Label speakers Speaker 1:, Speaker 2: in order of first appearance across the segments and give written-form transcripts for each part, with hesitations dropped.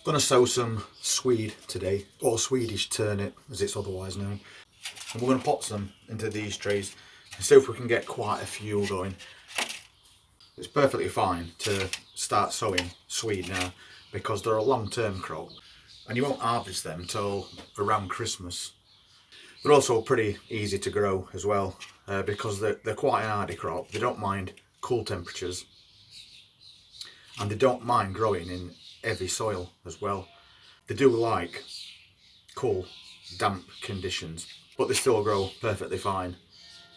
Speaker 1: Going to sow some Swede today, or Swedish turnip as it's otherwise known. And we're going to pot some into these trays and see if we can get quite a few going. It's perfectly fine to start sowing Swede now because they're a long-term crop and you won't harvest them till around Christmas. They're also pretty easy to grow as well because they're quite an hardy crop. They don't mind cool temperatures and they don't mind growing in heavy soil as well. They do like cool, damp conditions, but they still grow perfectly fine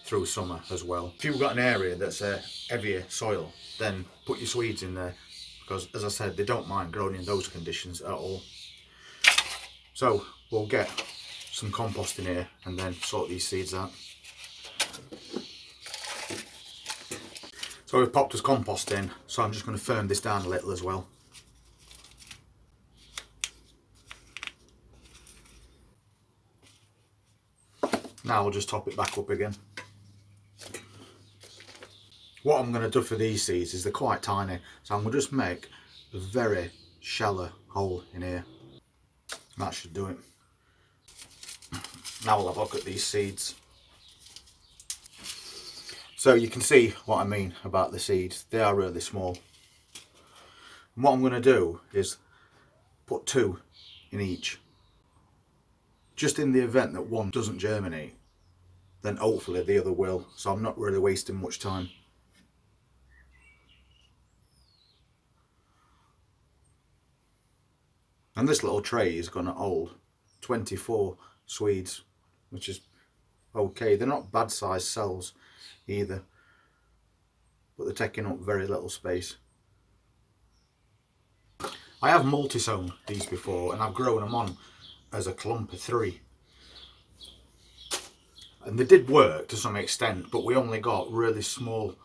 Speaker 1: through summer as well. If you've got an area that's a heavier soil, then put your Swedes in there because, as I said, they don't mind growing in those conditions at all. So we'll get some compost in here and then sort these seeds out. So we've popped his compost in, so I'm just going to firm this down a little as well. Now I'll just top it back up again. What I'm going to do for these seeds is they're quite tiny, so I'm going to just make a very shallow hole in here. That should do it. Now we'll have a look at these seeds. So you can see what I mean about the seeds. They are really small. And what I'm going to do is put 2 in each. Just in the event that one doesn't germinate, then hopefully the other will. So I'm not really wasting much time. And this little tray is going to hold 24 Swedes, which is okay. They're not bad sized cells either, but they're taking up very little space. I have multi-sown these before and I've grown them on as a clump of 3. And they did work to some extent, but we only got really small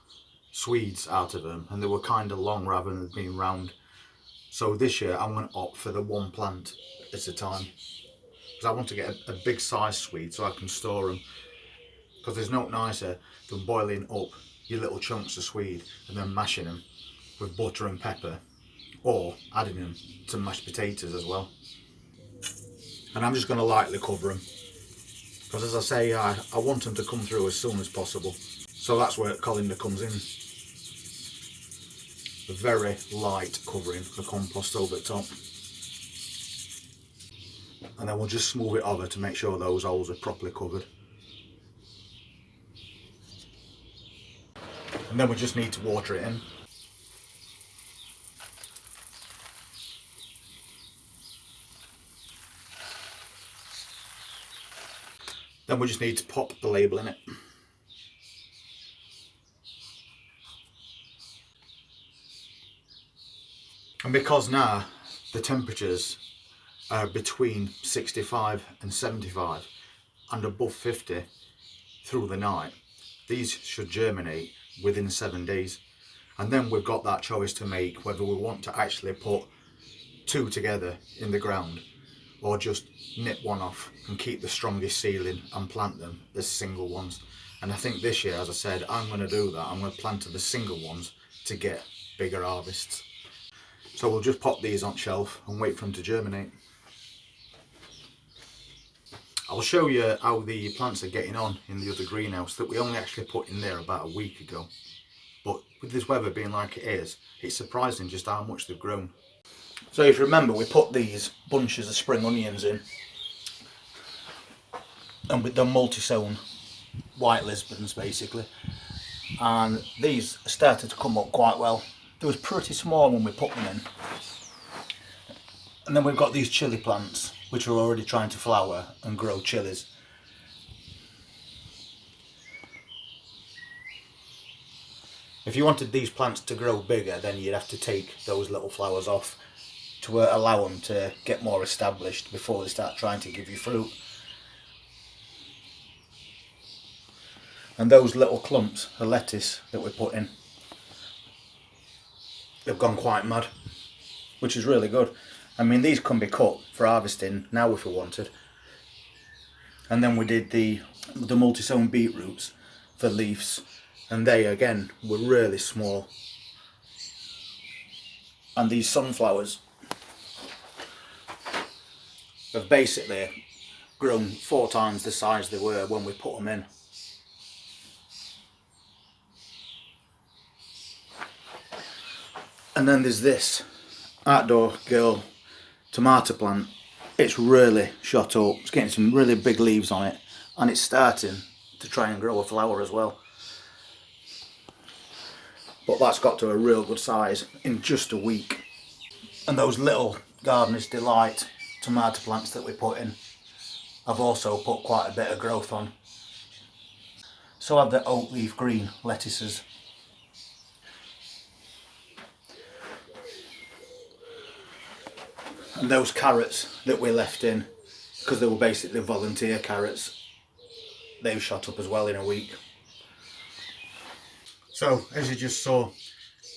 Speaker 1: Swedes out of them and they were kind of long rather than being round. So this year I'm going to opt for the one plant at a time because I want to get a big size Swede so I can store them, because there's no nicer than boiling up your little chunks of Swede and then mashing them with butter and pepper, or adding them to mashed potatoes as well. And I'm just going to lightly cover them because, as I say, I want them to come through as soon as possible. So that's where colander comes in. A very light covering for compost over the top, and then we'll just smooth it over to make sure those holes are properly covered. And then we just need to water it in. Then we just need to pop the label in it. And because now the temperatures are between 65 and 75 and above 50 through the night, these should germinate within 7 days. And then we've got that choice to make whether we want to actually put 2 together in the ground or just nip one off and keep the strongest seedling and plant them as single ones. And I think this year, as I said, I'm going to do that. I'm going to plant the single ones to get bigger harvests. So we'll just pop these on shelf and wait for them to germinate. I'll show you how the plants are getting on in the other greenhouse that we only actually put in there about a week ago. But with this weather being like it is, it's surprising just how much they've grown. So if you remember, we put these bunches of spring onions in, and with the multi-sown white Lisbons basically, and these started to come up quite well. They was pretty small when we put them in. And then we've got these chilli plants which are already trying to flower and grow chilies. If you wanted these plants to grow bigger, then you'd have to take those little flowers off to allow them to get more established before they start trying to give you fruit. And those little clumps of lettuce that we put in, they've gone quite mad, which is really good. I mean, these can be cut for harvesting now if we wanted. And then we did the multi-sown beetroots for leaves, and they again were really small. And these sunflowers have basically grown 4 times the size they were when we put them in. And then there's this outdoor girl tomato plant. It's really shot up, it's getting some really big leaves on it, and it's starting to try and grow a flower as well. But that's got to a real good size in just a week. And those little Gardener's Delight tomato plants that we put in, I've also put quite a bit of growth on. So I have the oak leaf green lettuces. And those carrots that we left in, because they were basically volunteer carrots, they've shot up as well in a week. So, as you just saw,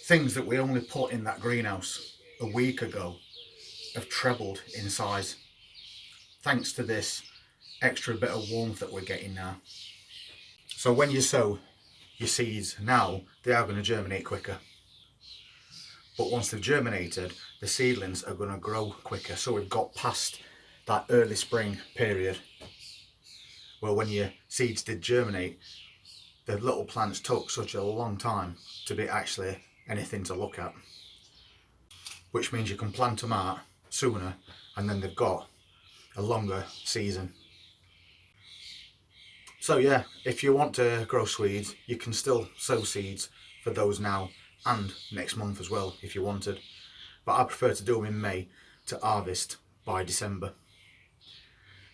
Speaker 1: things that we only put in that greenhouse a week ago have trebled in size, thanks to this extra bit of warmth that we're getting now. So when you sow your seeds now, they are going to germinate quicker. But once they've germinated, the seedlings are going to grow quicker. So we've got past that early spring period where when your seeds did germinate, the little plants took such a long time to be actually anything to look at. Which means you can plant them out sooner, and then they've got a longer season. So yeah, if you want to grow Swedes, you can still sow seeds for those now and next month as well if you wanted. But I prefer to do them in May to harvest by December.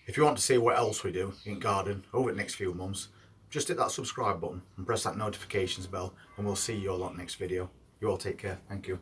Speaker 1: If you want to see what else we do in garden over the next few months, just hit that subscribe button and press that notifications bell, and we'll see you all on the next video. You all take care. Thank you.